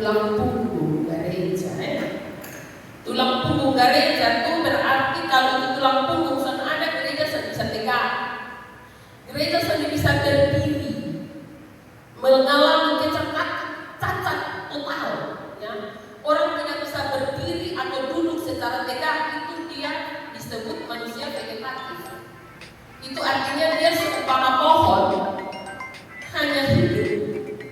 tulang punggung gereja ya. Tulang punggung gereja itu berarti kalau itu tulang punggung sana ada gereja bisa tegak. Gereja sana bisa berdiri, mengalami cacat total ya. Orang tidak bisa berdiri atau duduk secara tegak, itu dia disebut manusia vegetatif. Itu artinya dia seumpama pohon, hanya hidup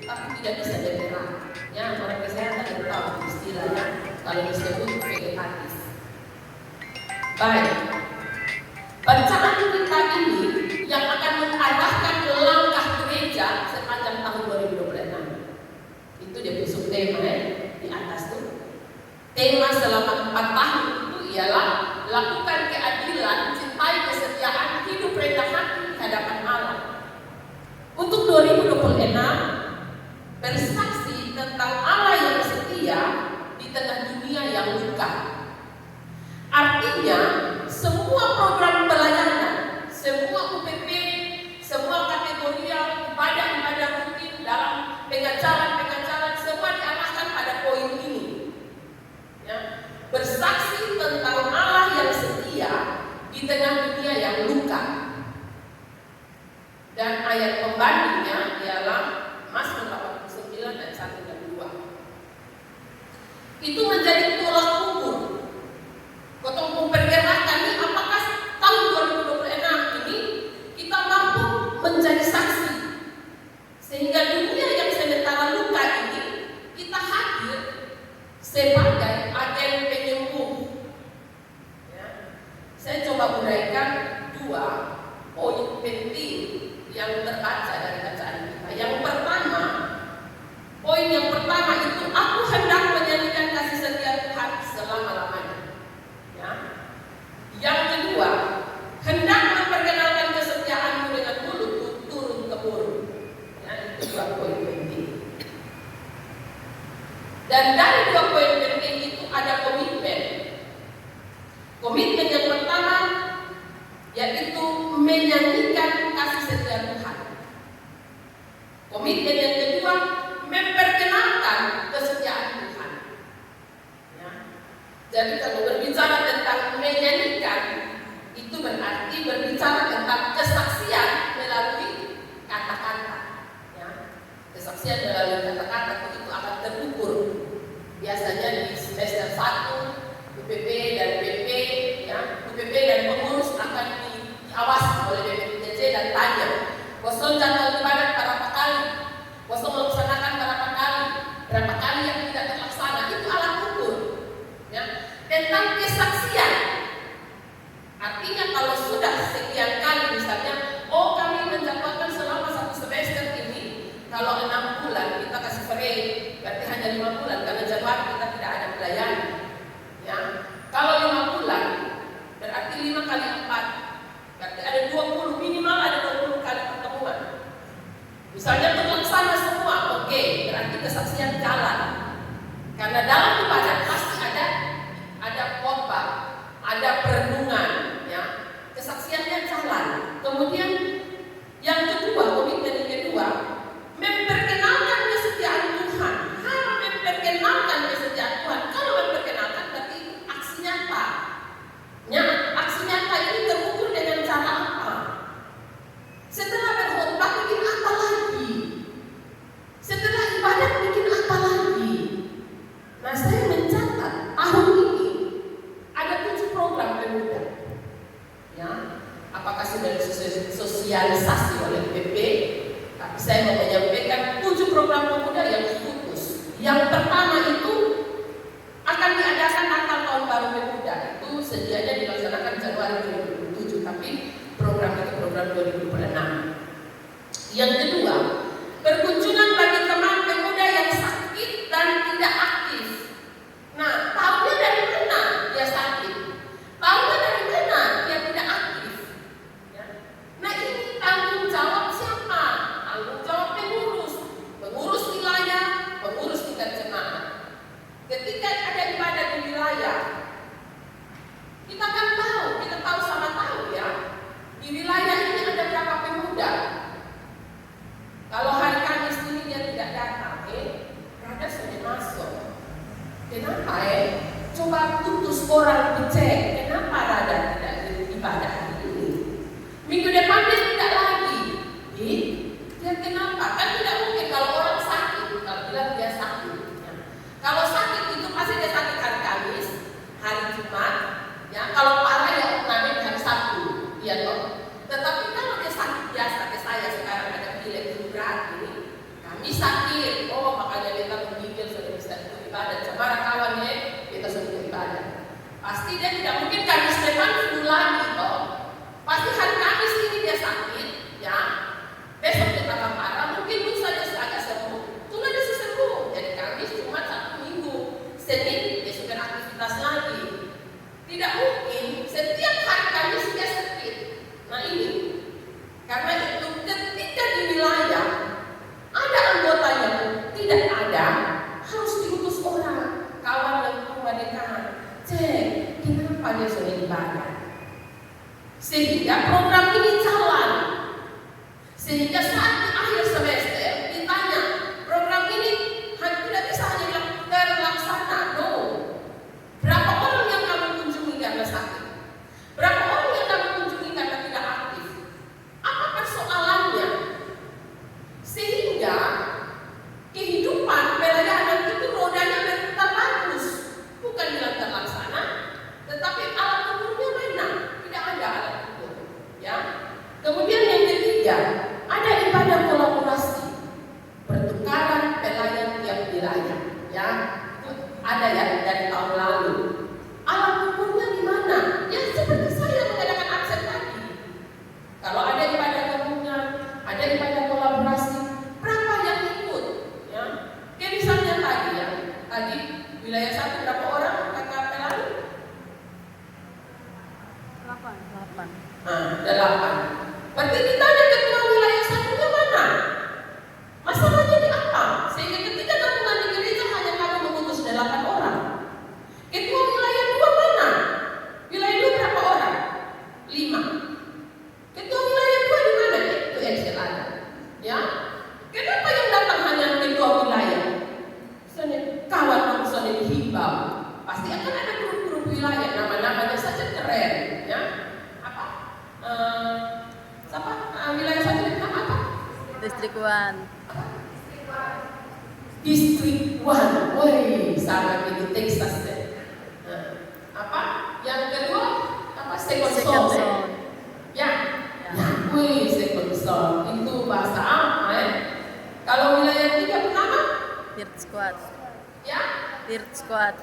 tapi tidak bisa bergerak ya. Orang kesehatan tahu istilahnya kalau disebut vegetatif. Baik, bacaan kita ini yang akan mengarahkan langkah gereja sepanjang tahun 2026. Itu dia besok tema ya, di atas tuh. Tema selama 4 tahun itu ialah lakukan keadilan, cintai kesetiaan, hidup rendah hati di hadapan Allah. Untuk 2026, bersaksi tentang Allah yang setia di tengah dunia yang luka. Artinya, semua program pelayanan, semua UPP, semua kategorial, ibadah-ibadah rutin dalam pengajaran-pengajaran, semua diarahkan pada poin ini. Ya. Bersaksi tentang Allah yang setia di tengah dunia yang luka. Dan ayat pembandingnya ialah Mazmur 89 dan 1 dan 2. Itu menjadi tolak ukur. Potong memperkirakan nih, apakah tahun 2026 ini kita mampu menjadi saksi sehingga dunia yang sementara luka ini kita hadir sebagai agen penyembuh. Ya. Saya coba uraikan 2 poin penting yang terbaca dari bacaan kita. Yang pertama, poin yang pertama itu aku hendak menyanyikan kasih setia Tuhan selama-lamanya. Ya. Yang kedua, hendak memperkenalkan kesetiaanmu dengan mulutku turun-temurun. Ya, itu 2 poin penting. Dan dari 2 poin penting itu ada komitmen. Komitmen yang pertama yaitu menyanyikan kasih setia Tuhan. Komitmen yang kedua memperkenalkan kesetiaan Tuhan. Ya. Jadi kalau berbicara tentang menyanyikan, itu berarti berbicara tentang kesaksian melalui kata-kata. Ya. Kesaksian melalui kata-kata itu akan terukur. Biasanya di semester 1 UPP dan BP, ya, UPP dan pengurus akan diawasi oleh BPJJ dan tanya, kosong jadwal ibadah berapa kali, kosong melaksanakan berapa kali yang tidak terlaksana, itu alat ukur. Ya. Tentang kesaksian, artinya kalau sudah sekian kali misalnya, oh kami menjadwalkan selama 1 semester ini, kalau 6 bulan kita kasih free, berarti hanya 5 bulan karena jadwal kita tidak ada pelayanan. Ya. Kalau 5 bulan berarti 5 kali 4, berarti ada 20, minimal ada 20 kali pertemuan. Misalnya terlaksana semua, oke, berarti kesaksian jalan. Karena dalam ibadah pasti ada khotbah, ada perenungan, ya. Kesaksiannya jalan. Kemudian yang kedua, komitmen yang kedua, memperkenalkan kesetiaan Tuhan. Kalau memperkenalkan kesetiaan Tuhan, kalau memperkenalkan berarti itu aksi nyata. Ya, aksi nyata ini terukur dengan cara apa? Setelah berkhotbah bikin apa lagi? Setelah ibadah bikin apa lagi? Nah, saya mencatat tahun ini ada 7 program pemuda. Ya, apakah sudah disosialisasi oleh PP? Tapi saya mau menyampaikan 7 program pemuda yang khusus. Yang pertama itu akan diadakan Natal Tahun Baru Pemuda. Itu sedianya dilaksanakan Januari 2027, tapi program itu program 2026. Yang kedua, berkunjungan bagi teman pemuda yang sakit dan tidak aktif. Nah, tahunya dari mana dia sakit? Tahunya dari mana dia tidak aktif? Ya. Nah, ini tanggung jawab siapa? Tanggung jawab pengurus wilayah, pengurus tingkat jemaat. Ketika ada ibadah di wilayah, kita kan tahu sama tahu ya, di wilayah ini ada berapa pemuda. Kami sakit, oh makanya kita menggigil sudah bisa ikut ibadah. Sama kawannya kita sudah ikut ibadah. Pasti dia tidak mungkin Kamis depan flu lagi toh. Pasti hari Kamis ini dia sakit, ya. Besok dia tambah parah, mungkin lusa dia agak sembuh. Sudah dia sembuh. Jadi Kamis cuma 1 minggu. Senin dia sudah aktivitas lagi. Tidak mungkin setiap hari Kamis dia sakit. Nah ini, karena itu ketika di wilayah ada anggotanya tidak ada, harus diutus orang kawan dan kemudian cek kenapa dia sudah ibadah, sehingga program ini jalan, sehingga saat di akhir semester ditanya program ini tidak bisa hanya bilang terlaksana, no. Berapa orang yang kamu kunjungi karena sakit? Berapa orang yang kamu kunjungi karena tidak aktif? Apa persoalannya? Sehingga kehidupan pelayanan itu rodanya berputar bagus, bukan bilang terlaksana, tetapi alat ukurnya mana? Tidak ada alat ukur, ya. Kemudian yang ketiga, ada ibadah kolaborasi, pertukaran pelayan tiap wilayah, ya. Itu ada ya dari tahun lalu. Alat ukurnya di mana? Ya seperti saya mengadakan absen tadi. Kalau ada ibadah gabungan, ada ibadah kolaborasi, berapa yang ikut? Ya, kayak misalnya tadi ya, tadi wilayah 1 berapa orang kakak pelayan? 8. Ada 8. Berarti ditanya ketua wilayah 1-nya mana? Masalahnya di apa? Sehingga ketika gabungan di gereja hanya kamu mengutus 8 orang. Ketua wilayah 2 mana? Wilayah 2 berapa orang? 5. Ketua wilayah 2 di mana? Itu Excel ada. Ya. Kenapa yang datang hanya ketua wilayah? Misalnya kawan misalnya dihimbau, pasti akan ada grup-grup wilayah, nama-namanya saja keren, ya. Apa? Siapa? Wilayah 1 itu nama apa? Distrik 1. Distrik 1. Woi, sama di Texas deh. Apa? Yang kedua apa? Second zone. Ya. Wih, second zone. Itu bahasa apa ya? Kalau wilayah 3 pertama? Third squad. Ya. Third squad.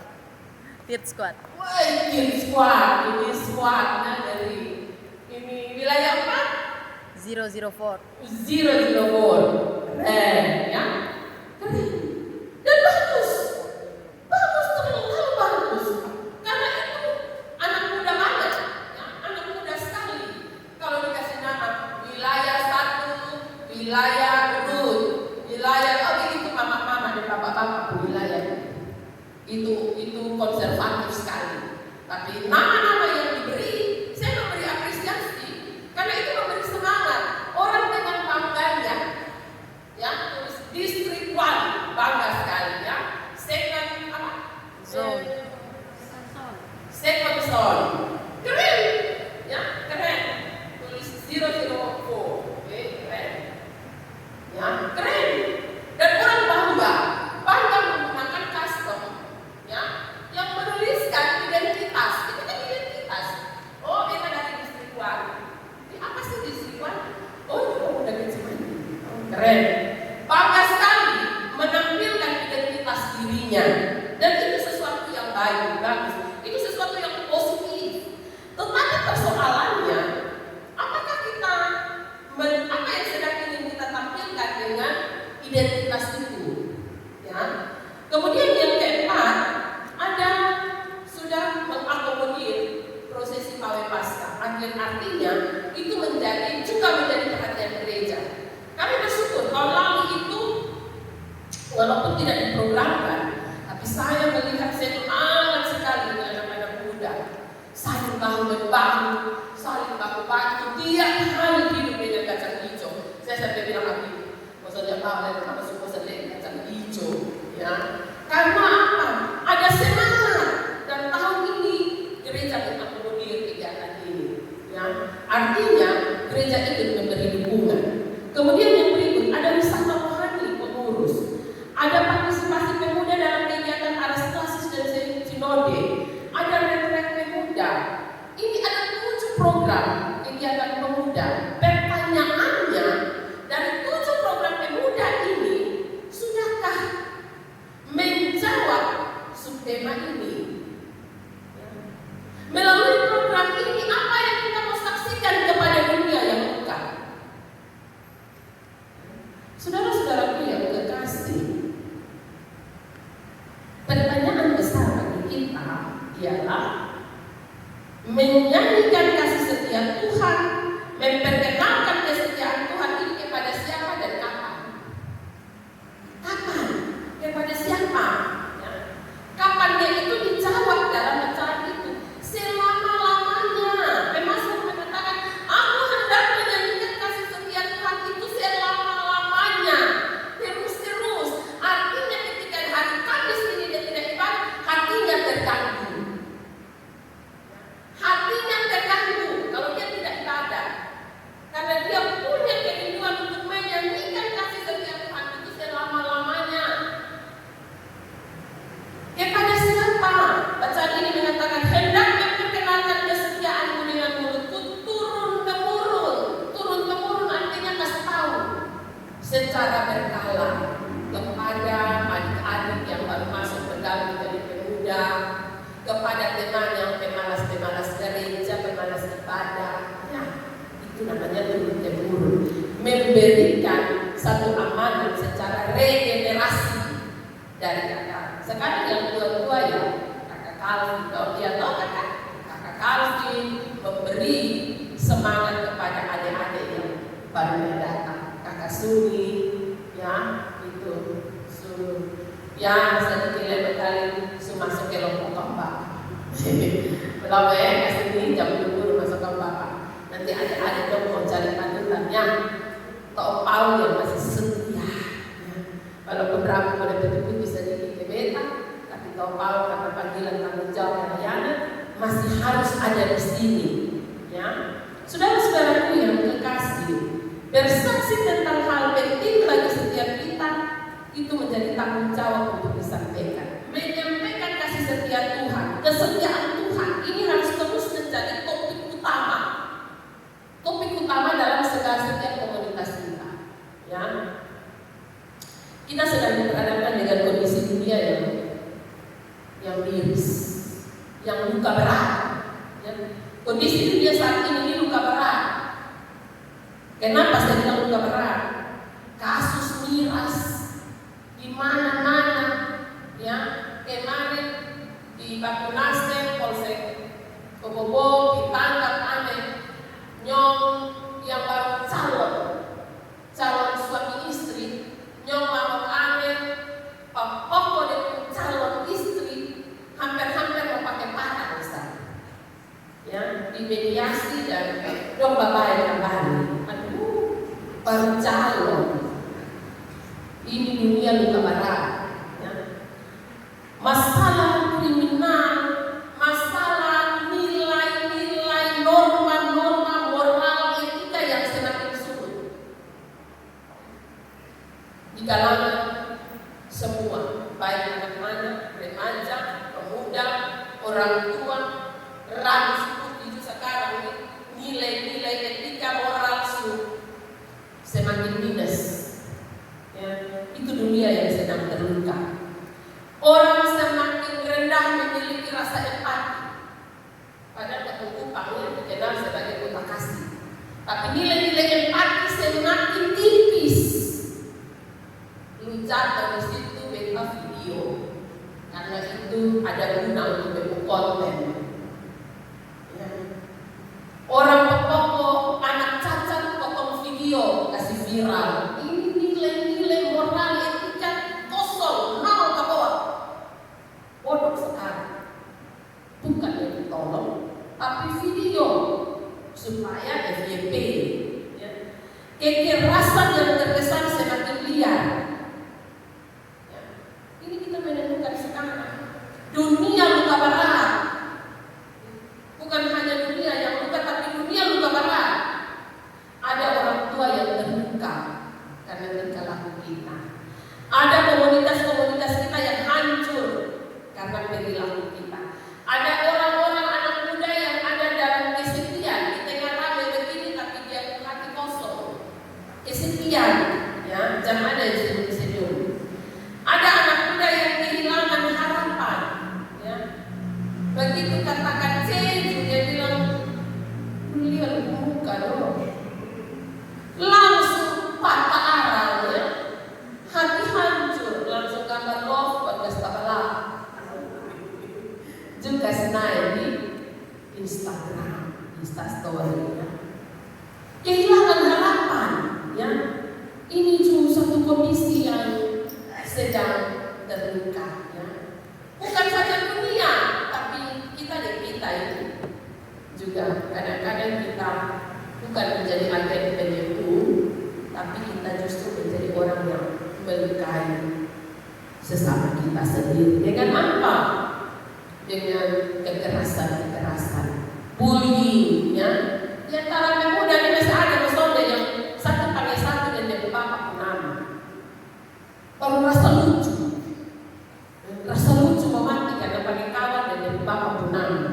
Wih, third squad. Ini squadnya dari ini wilayah 4? 004. 004. Keren, ya. Keren. Dan bagus. Bagus, terlalu bagus. Karena itu anak muda banget, ya. Anak muda sekali. Kalau dikasih nama wilayah 1, wilayah Rut, wilayah begitu mama-mama dan bapak-bapak wilayah. Itu konservatif sekali. Tapi nama-nama yang diberi, saya memberi apresiasi karena itu memberi semangat. Orang dengan bangganya, ya, tulis distrik 1 bangga sekali, ya. Second apa? Zone. Second zone. Keren, ya, keren. Tulis 004. Oke, keren. Ya, keren. Dan orang bangga menggunakan custom, ya, yang menuliskan identitas. Itu kan identitas. Oh, dia dari distrik 1. Ini apa sih distrik 1? Oh, itu udah kecil. Keren. Bangga sekali menampilkan identitas dirinya. Dan itu sesuatu yang baik, bagus. Itu sesuatu yang positif. Tetapi persoalannya, apakah kita apa yang sedang ingin kita tampilkan dengan identitas itu? Ya. Kemudian yang keempat, ada sudah mengakomodir prosesi Pawai Paskah. Artinya itu juga menjadi perhatian gereja. Kami bersyukur tahun lalu itu walaupun tidak diprogramkan, tapi saya melihat semangat sekali dengan anak-anak muda, saling bahu membahu, saling bahu-bahu, tiap hari hidup dengan kacang hijau. Saya sampai bilang lagi, maksudnya apa suka sedih kacang hijau, ya. Karena apa? Ada semangat dan tahun ini gereja mengakomodir kegiatan ini, ya. Artinya gereja itu memberi dukungan. Kemudian yang berikut ada wisata rohani pengurus, ada partisipasi pemuda dalam kegiatan aras klasis dan sinode, ada retret pemuda. Ini ada 7 program kegiatan pemuda. Pertanyaannya, dari 7 program pemuda ini Saudara-saudaraku yang kekasih, pertanyaan besar bagi kita ialah menyanyikan kasih setia Tuhan, memperkenalkan kesetiaan Tuhan ini kepada siapa dan kapan? Kapan? Kepada siapa? Ya. Kapan dia itu dijawab dalam bacaan itu? Selama-lamanya. Pemasmur mengatakan, aku hendak menyanyikan kasih setia Tuhan itu selama-lamanya. Terus-terus. Artinya ketika hari Kamis ini dia tidak ibadah, hatinya terganggu. Hatinya terganggu kalau dia tidak ibadah. Karena dia punya kerinduan untuk menyanyikan kasih setia Tuhan itu selama-lamanya. Kepada siapa? Bacaan ini mengatakan, hendak memperkenalkan kesetiaanmu dengan mulutku turun-temurun. Turun-temurun artinya kasih tahu secara berkala kepada adik-adik yang baru masuk bergabung jadi pemuda, kepada teman yang pemalas-pemalas gereja, pemalas ibadah. Ya, itu namanya turun-temurun. Memberikan satu amanat secara regenerasi dari kakak. Sekarang yang tua-tua ya, kakak Calvin, kalau dia tahu kakak Calvin memberi semangat kepada adik-adik yang baru datang. Kakak Suni, ya itu Suni, ya sedikit lebih kali masuk ke kelompok keempat. Berapa ya kasih ini jam 10 masuk keempat. Nanti adik-adik dong mau cari panutannya. Tok Paul yang masih setia. Kalau beberapa pada betul bisa jadi kebeta, tapi Tok Paul karena panggilan tanggung jawab layanan masih harus ada di sini. Ya, saudara-saudaraku yang kekasih, bersaksi tentang hal penting bagi setiap kita itu menjadi tanggung jawab untuk disampaikan. Menyampaikan kasih setia Tuhan, kesetiaan Tuhan ini harus terus menjadi topik utama. Topik utama dalam segala setiap komunitas kita. Ya. Kita sedang berhadapan dengan kondisi dunia yang miris, yang luka berat. Ya. Kondisi dunia saat ini luka berat. Kenapa saya bilang luka berat? Kasus miras di mana-mana, ya. Kemarin di Batu Nasdem, Polsek Kobobo ditangkap aneh nyong yang baru calon suami istri, nyong mau aneh pokok dengan calon istri hampir-hampir mau pakai parang misalnya, ya dimediasi dan dong bapak kembali. Aduh, baru calon. Ini dunia luka berat. Masalah kriminal, masalah nilai-nilai, norma-norma moral etika yang semakin surut di kalangan semua, baik anak-anak, remaja, pemuda, orang tua, ragu itu sekarang ini nilai-nilai etika moral semakin minus. Ya, itu dunia yang sedang terluka. Orang semakin rendah memiliki rasa empati. Padahal ketemu panggilan dikenal sebagai kota kasih. Tapi nilai-nilai empati semakin tipis. Lu jatuh di situ beta video. Karena itu ada guna untuk bentuk konten. Ya. Orang pokok anak cacat potong video kasih viral. Ini nilai-nilai moral etika kosong, nol ke bawah. Bodoh sekali. Bukan yang ditolong, tapi video supaya FYP. Ya. Kekerasan yang terkesan semakin liar. Ya. Ini kita menemukan sekarang. Dunia luka berat. Bukan hanya dunia yang luka, tapi dunia luka berat. Ada orang tua yang terluka karena tingkah laku kita. Ada komunitas-komunitas kita yang hancur karena perilaku kita. Ada orang-orang anak muda yang ada dalam kesepian di tengah ramai begini, tapi dia hati kosong. Kesepian, ya, jangan ada yang senyum. Ada anak muda yang kehilangan harapan, ya. Begitu katakan ceju, dia bilang, lihat muka loh, langsung patah arah, ya. sedang terluka. Ya. Bukan saja dunia, tapi kita itu juga kadang-kadang kita bukan menjadi agen penyembuh, tapi kita justru menjadi orang yang melukai sesama kita sendiri. Dengan apa? Dengan kekerasan, bullying, ya. Di antara pemuda ini masih ada pesona yang satu pakai satu dan jadi bapak penama. Baru rasa lucu memati karena pakai kawan dan jadi bapak penama.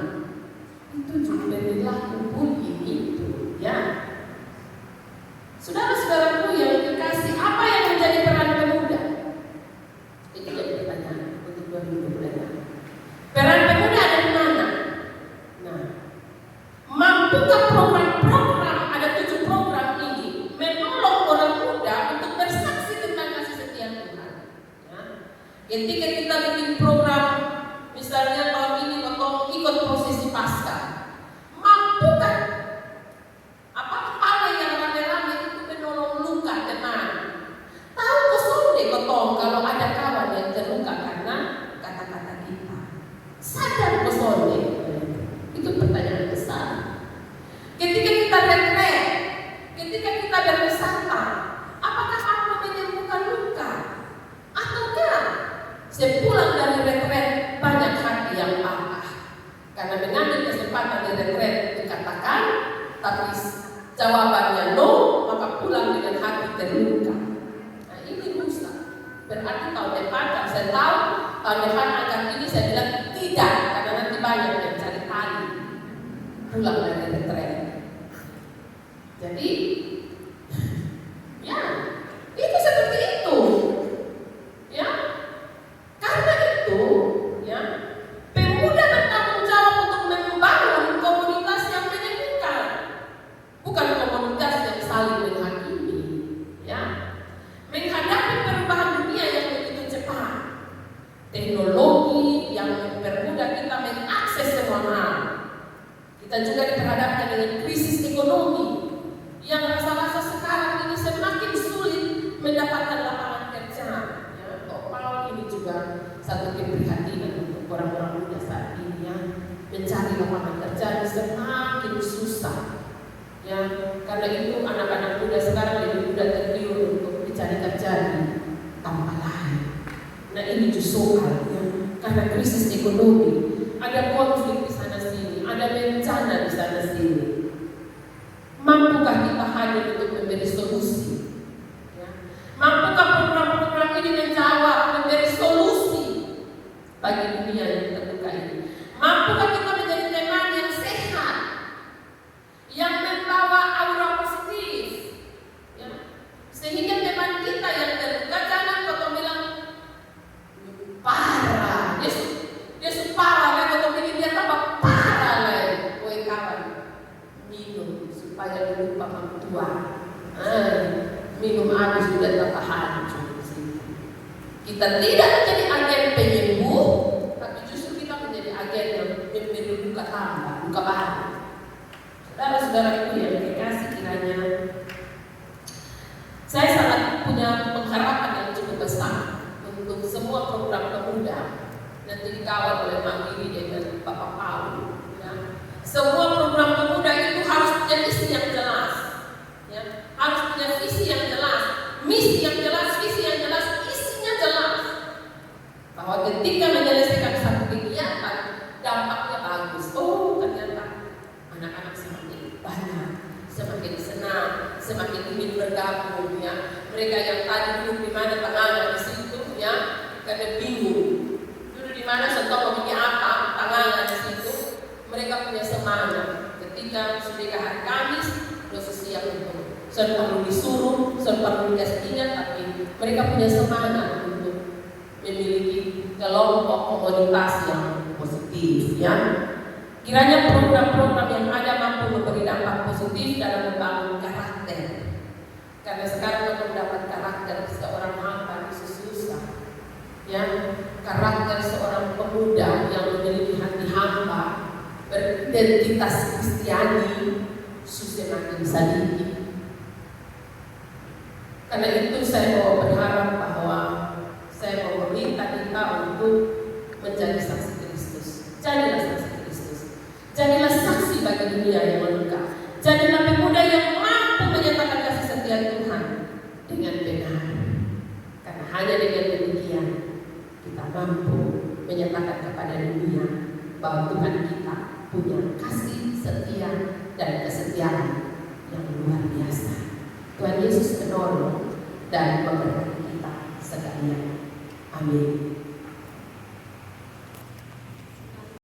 Itu juga perilaku bullying itu, ya. Saudara-saudaraku yang dikasih, apa yang menjadi peran pemuda? Itu jadi pertanyaan untuk 2020. Peran pemuda ada di mana? Nah, mampukah program-program, ada 7 program ini menolong orang muda untuk bersaksi tentang kasih setia Tuhan? Ya. Ketika kita bikin program, misalnya tahun ini atau ikut prosesi Paskah, mampukah apa yang rame-rame itu menolong luka teman? Tahu kesundek kotong kalau ada kawan yang terluka karena kata-kata kita. Sadar kesundek? Itu pertanyaan besar. Ketika kita retret, ketika kita berwisata, apakah mampu menyembuhkan luka? Ataukah sepulang dari retret banyak hati yang patah? Karena mengambil kesempatan di retret dikatakan, tapi jawabannya no, maka pulang dengan hati terluka. Nah ini rusak. Berarti tahun depan, kan saya tahu tahun depan akan ini saya bilang tidak, karena nanti banyak yang cari tali pulang dari retret. Jadi, ya itu seperti itu, ya. Karena itu, ya, pemuda bertanggung jawab untuk membangun komunitas yang menyembuhkan, bukan komunitas yang saling menghakimi, ya. Menghadapi perubahan dunia yang begitu cepat, teknologi yang mempermudah kita mengakses semua hal. Kita juga diperhadapkan dengan krisis ekonomi yang rasa-rasa sekarang ini semakin sulit mendapatkan lapangan kerja. Ya, Paul ini juga satu keprihatinan untuk orang-orang muda saat ini, ya, mencari lapangan kerja semakin susah. Ya, karena itu anak-anak muda sekarang lebih mudah tergiur untuk mencari kerja di tempat lain. Nah ini justru ya, karena krisis ekonomi, ada konflik di sana sini, ada bencana di sana sini. Mampukah kita hadir untuk memberi solusi? Ya. Mampukah program-program ini menjawab, memberi solusi bagi dunia yang terbuka ini? Mampukah kita menjadi teman yang sehat, yang membawa aura positif, ya? Sehingga teman kita yang terbuka jangan kau bilang parah, dia parah lah, kau bilang dia tambah parah lah, woi kawan, minum supaya lupa tua, minum habis sudah tak tahan. Kita tidak menjadi agen penyembuh, tapi justru kita menjadi agen yang memberi luka tambah, luka baru. Saudara-saudaraku yang dikasih, kiranya saya sangat punya pengharapan yang cukup besar untuk semua program pemuda nanti dikawal oleh Mak Wili dengan Bapak Paul. Ya. Semua program pemuda itu harus punya misi yang jelas, ya. Harus punya visi yang jelas, misi yang jelas, visi yang jelas, isinya jelas. Bahwa ketika menyelesaikan satu kegiatan, dampaknya bagus. Oh, ternyata anak-anak semakin banyak, semakin senang, semakin ingin bergabung, ya. Mereka yang tadi duduk di mana tangannya di situ, ya, karena bingung. Duduk di mana, contoh mau bikin apa, tangannya di situ. Mereka punya semangat. Ketika sudah hari Kamis, prosesi yang untuk perlu disuruh, perlu dikasih ingat, tapi mereka punya semangat untuk memiliki kelompok komunitas yang positif, ya. Kiranya program-program yang ada mampu memberi dampak positif dalam membangun karakter. Karena sekarang untuk mendapat karakter seorang hamba itu susah, ya. Karakter seorang pemuda yang memiliki hati hamba, beridentitas Kristiani, semakin sedikit. Karena itu saya mau berharap bahwa Saya mau meminta kita untuk menjadi saksi Kristus. Jadilah saksi Kristus. Jadilah saksi bagi dunia yang meluka. Jadilah pemuda yang mampu menyatakan kasih setia Tuhan dengan benar. Karena hanya dengan demikian kita mampu menyatakan kepada dunia bahwa Tuhan kita punya kasih setia dan kesetiaan yang luar biasa. Tuhan Yesus menolong dan memberkati kita sekalian. Amin.